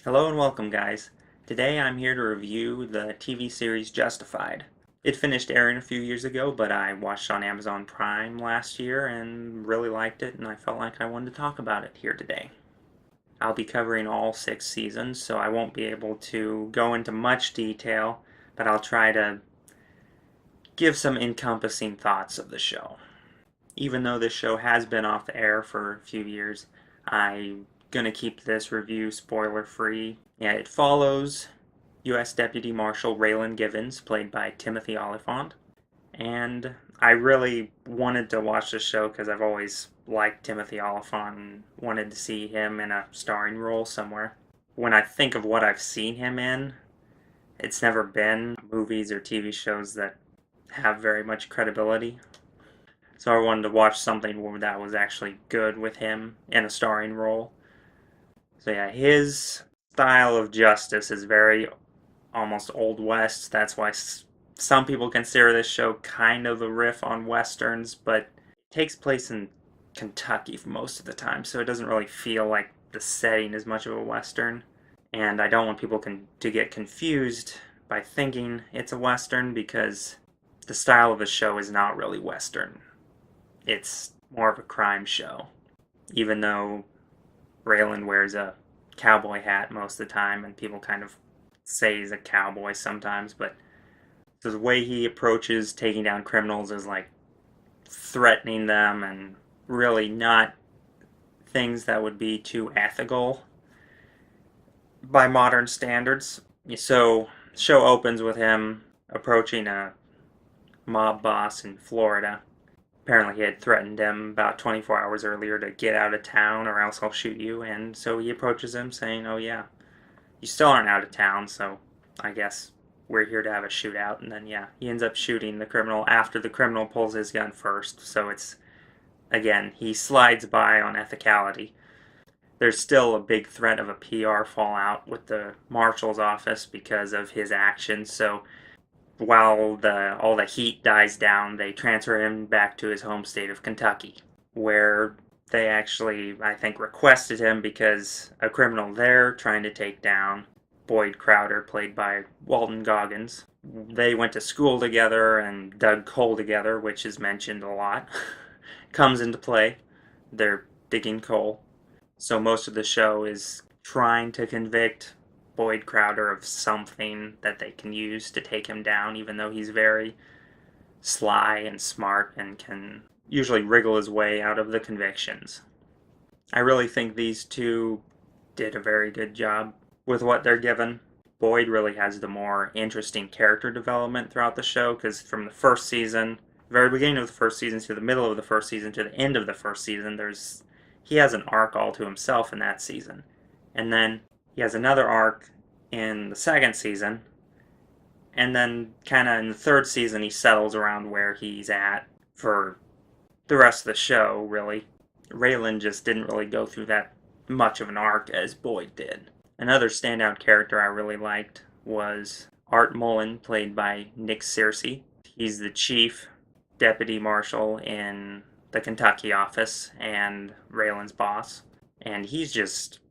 Hello and welcome, guys. Today I'm here to review the TV series Justified. It finished airing a few years ago, but I watched on Amazon Prime last year and really liked it, and I felt like I wanted to talk about it here today. I'll be covering all 6 seasons, so I won't be able to go into much detail, but I'll try to give some encompassing thoughts of the show. Even though this show has been off the air for a few years, I'm gonna keep this review spoiler free. Yeah, it follows U.S. Deputy Marshal Raylan Givens, played by Timothy Olyphant, and I really wanted to watch this show because I've always liked Timothy Olyphant and wanted to see him in a starring role somewhere. When I think of what I've seen him in, it's never been movies or TV shows that have very much credibility. So I wanted to watch something that was actually good with him in a starring role. So yeah, his style of justice is very almost Old West. That's why some people consider this show kind of a riff on Westerns, but it takes place in Kentucky for most of the time, so it doesn't really feel like the setting is much of a Western. And I don't want people to get confused by thinking it's a Western because the style of the show is not really Western. It's more of a crime show, even though Raylan wears a cowboy hat most of the time, and people kind of say he's a cowboy sometimes, but the way he approaches taking down criminals is like threatening them and really not things that would be too ethical by modern standards. So, show opens with him approaching a mob boss in Florida. Apparently, he had threatened him about 24 hours earlier to get out of town or else I'll shoot you. And so he approaches him saying, "Oh, yeah, you still aren't out of town, so I guess we're here to have a shootout." And then, yeah, he ends up shooting the criminal after the criminal pulls his gun first. So it's, again, he slides by on ethicality. There's still a big threat of a PR fallout with the marshal's office because of his actions. So while all the heat dies down, they transfer him back to his home state of Kentucky, where they actually, I think, requested him because a criminal there trying to take down Boyd Crowder, played by Walton Goggins. They went to school together and dug coal together, which is mentioned a lot, comes into play. They're digging coal. So most of the show is trying to convict Boyd Crowder of something that they can use to take him down, even though he's very sly and smart and can usually wriggle his way out of the convictions. I really think these two did a very good job with what they're given. Boyd really has the more interesting character development throughout the show because from the first season, very beginning of the first season to the middle of the first season to the end of the first season, he has an arc all to himself in that season. And then he has another arc in the second season. And then, kind of in the third season, he settles around where he's at for the rest of the show, really. Raylan just didn't really go through that much of an arc as Boyd did. Another standout character I really liked was Art Mullen, played by Nick Searcy. He's the chief deputy marshal in the Kentucky office and Raylan's boss. And he's just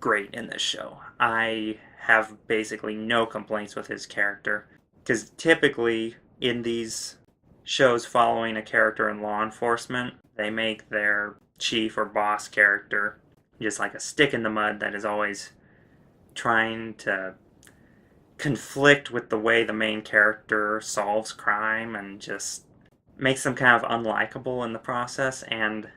great in this show. I have basically no complaints with his character because typically in these shows following a character in law enforcement, they make their chief or boss character just like a stick in the mud that is always trying to conflict with the way the main character solves crime and just makes them kind of unlikable in the process. And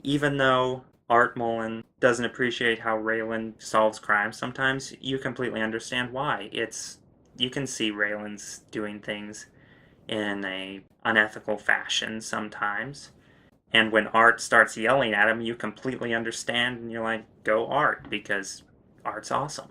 even though Art Mullen doesn't appreciate how Raylan solves crime sometimes, you completely understand why. You can see Raylan's doing things in a unethical fashion sometimes. And when Art starts yelling at him, you completely understand and you're like, go Art, because Art's awesome.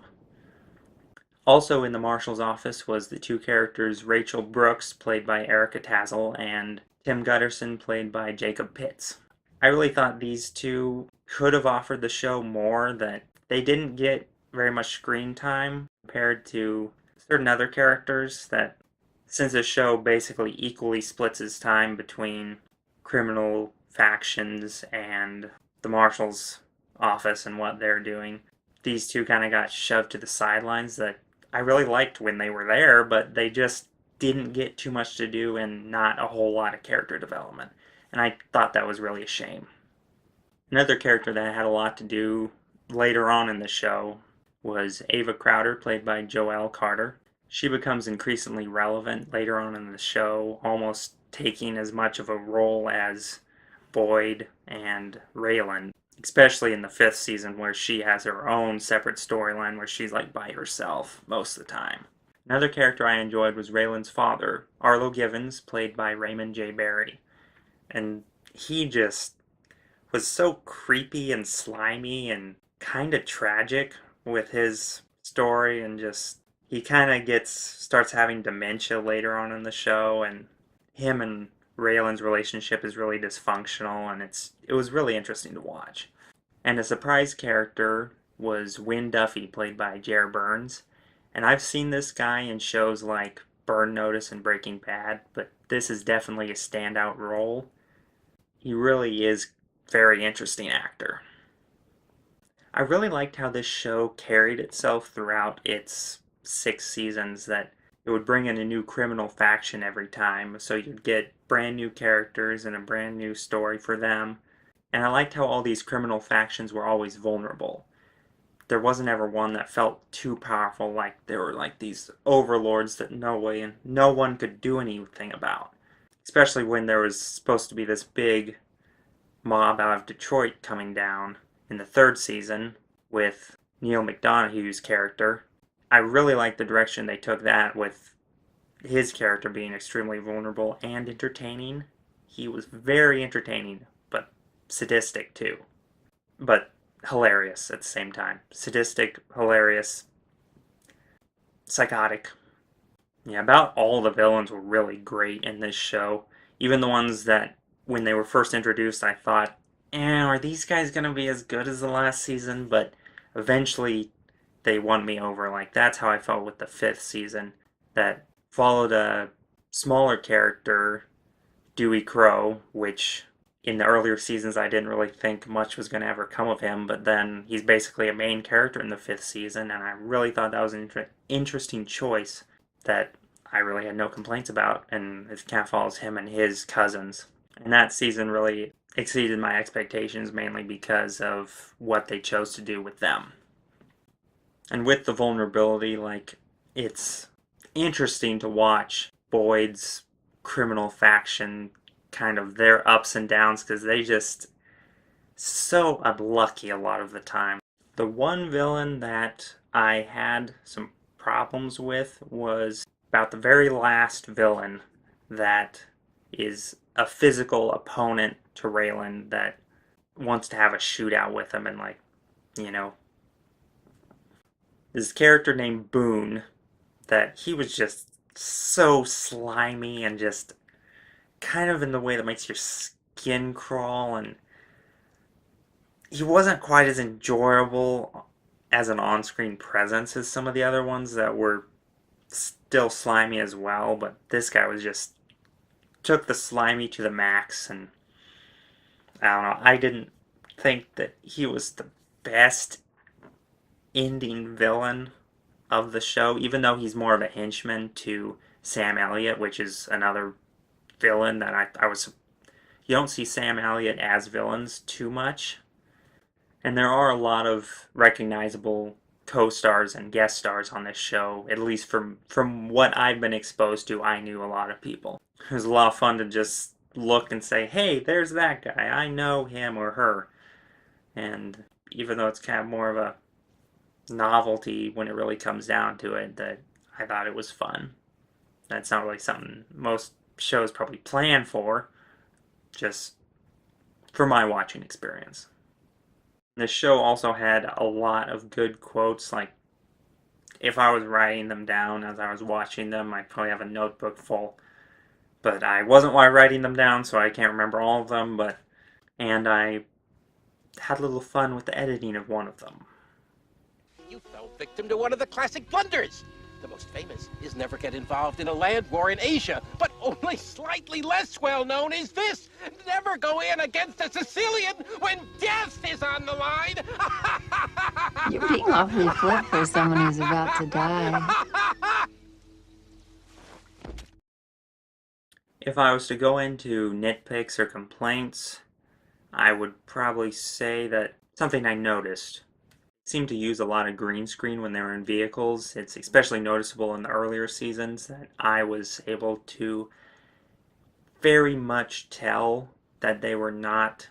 Also in the marshal's office was the two characters Rachel Brooks, played by Erica Tazel, and Tim Gutterson, played by Jacob Pitts. I really thought these two could have offered the show more, that they didn't get very much screen time compared to certain other characters, that since the show basically equally splits its time between criminal factions and the marshal's office and what they're doing, these two kind of got shoved to the sidelines that I really liked when they were there, but they just didn't get too much to do and not a whole lot of character development. And I thought that was really a shame. Another character that had a lot to do later on in the show was Ava Crowder, played by Joelle Carter. She becomes increasingly relevant later on in the show, almost taking as much of a role as Boyd and Raylan, especially in the 5th season where she has her own separate storyline where she's like by herself most of the time. Another character I enjoyed was Raylan's father, Arlo Givens, played by Raymond J. Barry. And he just was so creepy and slimy and kind of tragic with his story, and just he kind of starts having dementia later on in the show, and him and Raylan's relationship is really dysfunctional, and it was really interesting to watch. And a surprise character was Wynn Duffy, played by Jer Burns. And I've seen this guy in shows like Burn Notice and Breaking Bad, but this is definitely a standout role. He really is a very interesting actor. I really liked how this show carried itself throughout its 6 seasons, that it would bring in a new criminal faction every time, so you'd get brand new characters and a brand new story for them. And I liked how all these criminal factions were always vulnerable. There wasn't ever one that felt too powerful, like there were like these overlords that no one could do anything about. Especially when there was supposed to be this big mob out of Detroit coming down in the 3rd season with Neil McDonoghue's character. I really liked the direction they took that, with his character being extremely vulnerable and entertaining. He was very entertaining, but sadistic too. But hilarious at the same time. Sadistic, hilarious, psychotic. Yeah, about all the villains were really great in this show. Even the ones that, when they were first introduced, I thought, are these guys going to be as good as the last season? But eventually they won me over. Like, that's how I felt with the 5th season, that followed a smaller character, Dewey Crow, which in the earlier seasons I didn't really think much was going to ever come of him, but then he's basically a main character in the 5th season, and I really thought that was an interesting choice that I really had no complaints about, and it kind of follows him and his cousins. And that season really exceeded my expectations, mainly because of what they chose to do with them. And with the vulnerability, like, it's interesting to watch Boyd's criminal faction, kind of their ups and downs, because they just so unlucky a lot of the time. The one villain that I had some problems with was about the very last villain that is a physical opponent to Raylan that wants to have a shootout with him, and this character named Boone, that he was just so slimy and just kind of in the way that makes your skin crawl, and he wasn't quite as enjoyable as an on-screen presence as some of the other ones that were still slimy as well, but this guy was just took the slimy to the max, and I don't know, I didn't think that he was the best ending villain of the show, even though he's more of a henchman to Sam Elliott, which is another villain that you don't see Sam Elliott as villains too much, and there are a lot of recognizable co-stars and guest stars on this show. At least from what I've been exposed to, I knew a lot of people. It was a lot of fun to just look and say, hey, there's that guy, I know him or her. And even though it's kind of more of a novelty when it really comes down to it, that I thought it was fun. That's not really something most shows probably plan for, just for my watching experience. This show also had a lot of good quotes. Like, if I was writing them down as I was watching them, I'd probably have a notebook full. But I wasn't writing them down, so I can't remember all of them, and I had a little fun with the editing of one of them. You fell victim to one of the classic blunders. The most famous is never get involved in a land war in Asia, but only slightly less well known is this: never go in against a Sicilian when death is on the line. You're being awfully flip for someone who's about to die. If I was to go into nitpicks or complaints, I would probably say that something I noticed seemed to use a lot of green screen when they were in vehicles. It's especially noticeable in the earlier seasons that I was able to very much tell that they were not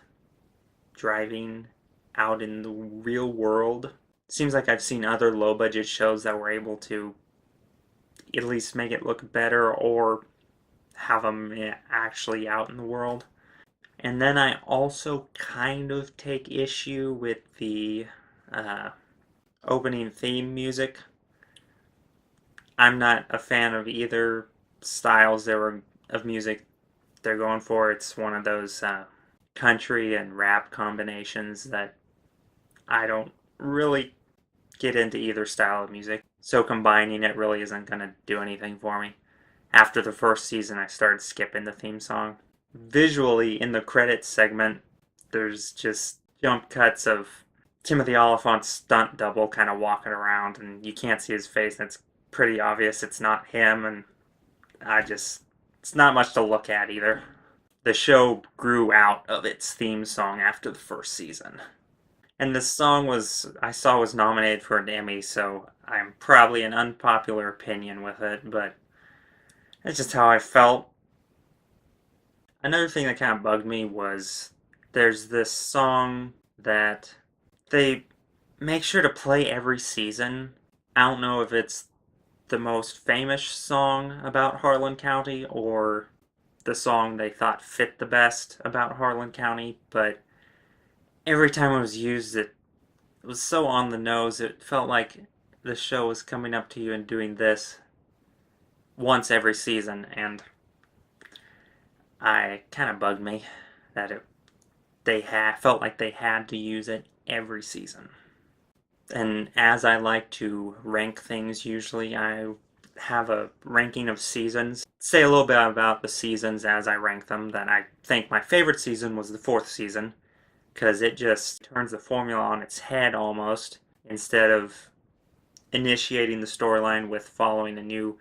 driving out in the real world. Seems like I've seen other low budget shows that were able to at least make it look better or have them actually out in the world. And then I also kind of take issue with the uh, opening theme music. I'm not a fan of either styles of music they're going for. It's one of those country and rap combinations that I don't really get into either style of music. So combining it really isn't going to do anything for me. After the first season, I started skipping the theme song. Visually, in the credits segment, there's just jump cuts of Timothy Oliphant's stunt double kind of walking around, and you can't see his face, and it's pretty obvious it's not him, and it's not much to look at either. The show grew out of its theme song after the first season. And this song I saw was nominated for an Emmy, so I'm probably an unpopular opinion with it, but that's just how I felt. Another thing that kind of bugged me was there's this song that they make sure to play every season. I don't know if it's the most famous song about Harlan County or the song they thought fit the best about Harlan County, but every time it was used, it was so on the nose. It felt like the show was coming up to you and doing this once every season, and I kind of bugged me that they felt like they had to use it every season. And as I like to rank things, usually I have a ranking of seasons. Say a little bit about the seasons as I rank them. That I think my favorite season was the fourth season, because it just turns the formula on its head almost. Instead of initiating the storyline with following a new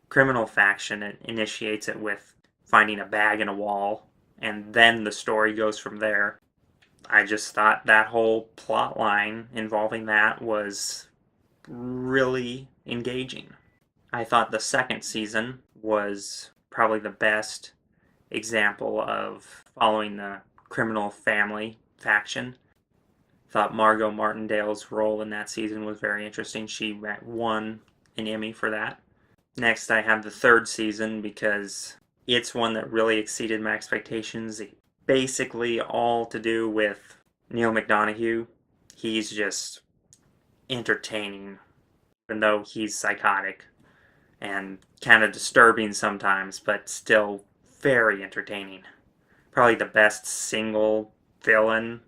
criminal faction, it initiates it with finding a bag in a wall, and then the story goes from there. I just thought that whole plot line involving that was really engaging. I thought the second season was probably the best example of following the criminal family faction. Thought Margot Martindale's role in that season was very interesting. She won an Emmy for that. Next, I have the third season because it's one that really exceeded my expectations. Basically all to do with Neil McDonough. He's just entertaining, even though he's psychotic and kind of disturbing sometimes, but still very entertaining. Probably the best single villain,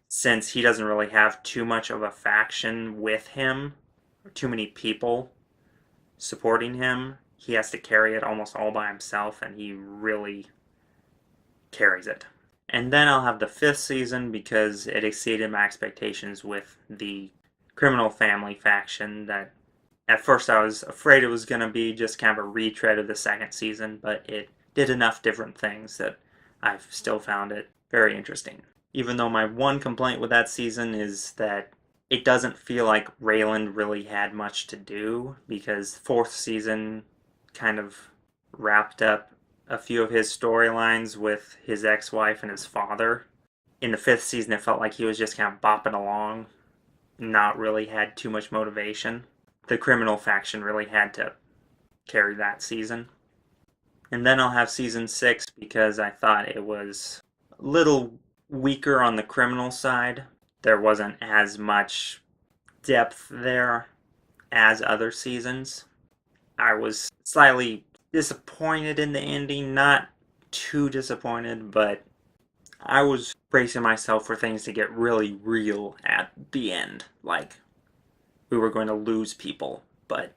since he doesn't really have too much of a faction with him, or too many people supporting him. He has to carry it almost all by himself, and he really carries it. And then I'll have the fifth season because it exceeded my expectations with the criminal family faction. That at first I was afraid it was going to be just kind of a retread of the second season, but it did enough different things that I've still found it very interesting. Even though my one complaint with that season is that it doesn't feel like Raylan really had much to do, because the fourth season kind of wrapped up a few of his storylines with his ex-wife and his father. In the fifth season, it felt like he was just kind of bopping along, not really had too much motivation. The criminal faction really had to carry that season. And then I'll have season 6 because I thought it was a little weaker on the criminal side. There wasn't as much depth there as other seasons. I was slightly disappointed in the ending, not too disappointed, but I was bracing myself for things to get really real at the end. Like, we were going to lose people, but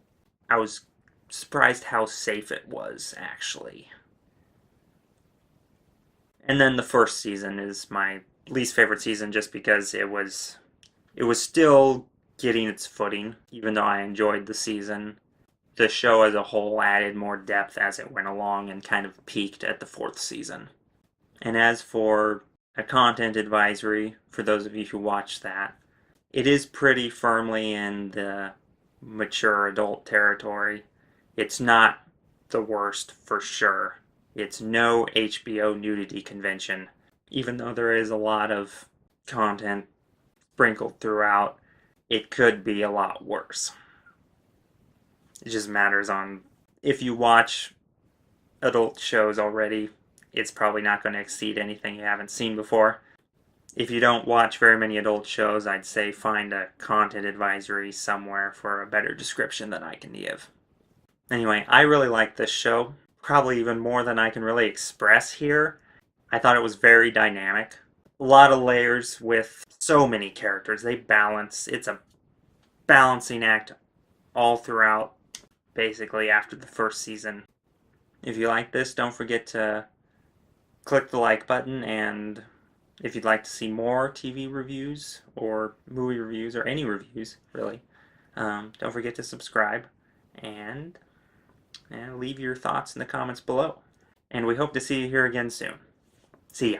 I was surprised how safe it was, actually. And then the first season is my least favorite season just because it was still getting its footing, even though I enjoyed the season. The show as a whole added more depth as it went along and kind of peaked at the 4th season. And as for a content advisory, for those of you who watch that, it is pretty firmly in the mature adult territory. It's not the worst for sure. It's no HBO nudity convention, even though there is a lot of content sprinkled throughout. It could be a lot worse. It just matters on if you watch adult shows already, it's probably not going to exceed anything you haven't seen before. If you don't watch very many adult shows, I'd say find a content advisory somewhere for a better description than I can give. Anyway, I really like this show, probably even more than I can really express here. I thought it was very dynamic. A lot of layers with so many characters. They balance. It's a balancing act all throughout, basically, after the first season. If you like this, don't forget to click the like button, and if you'd like to see more TV reviews or movie reviews or any reviews, really, don't forget to subscribe and leave your thoughts in the comments below. And we hope to see you here again soon. See ya.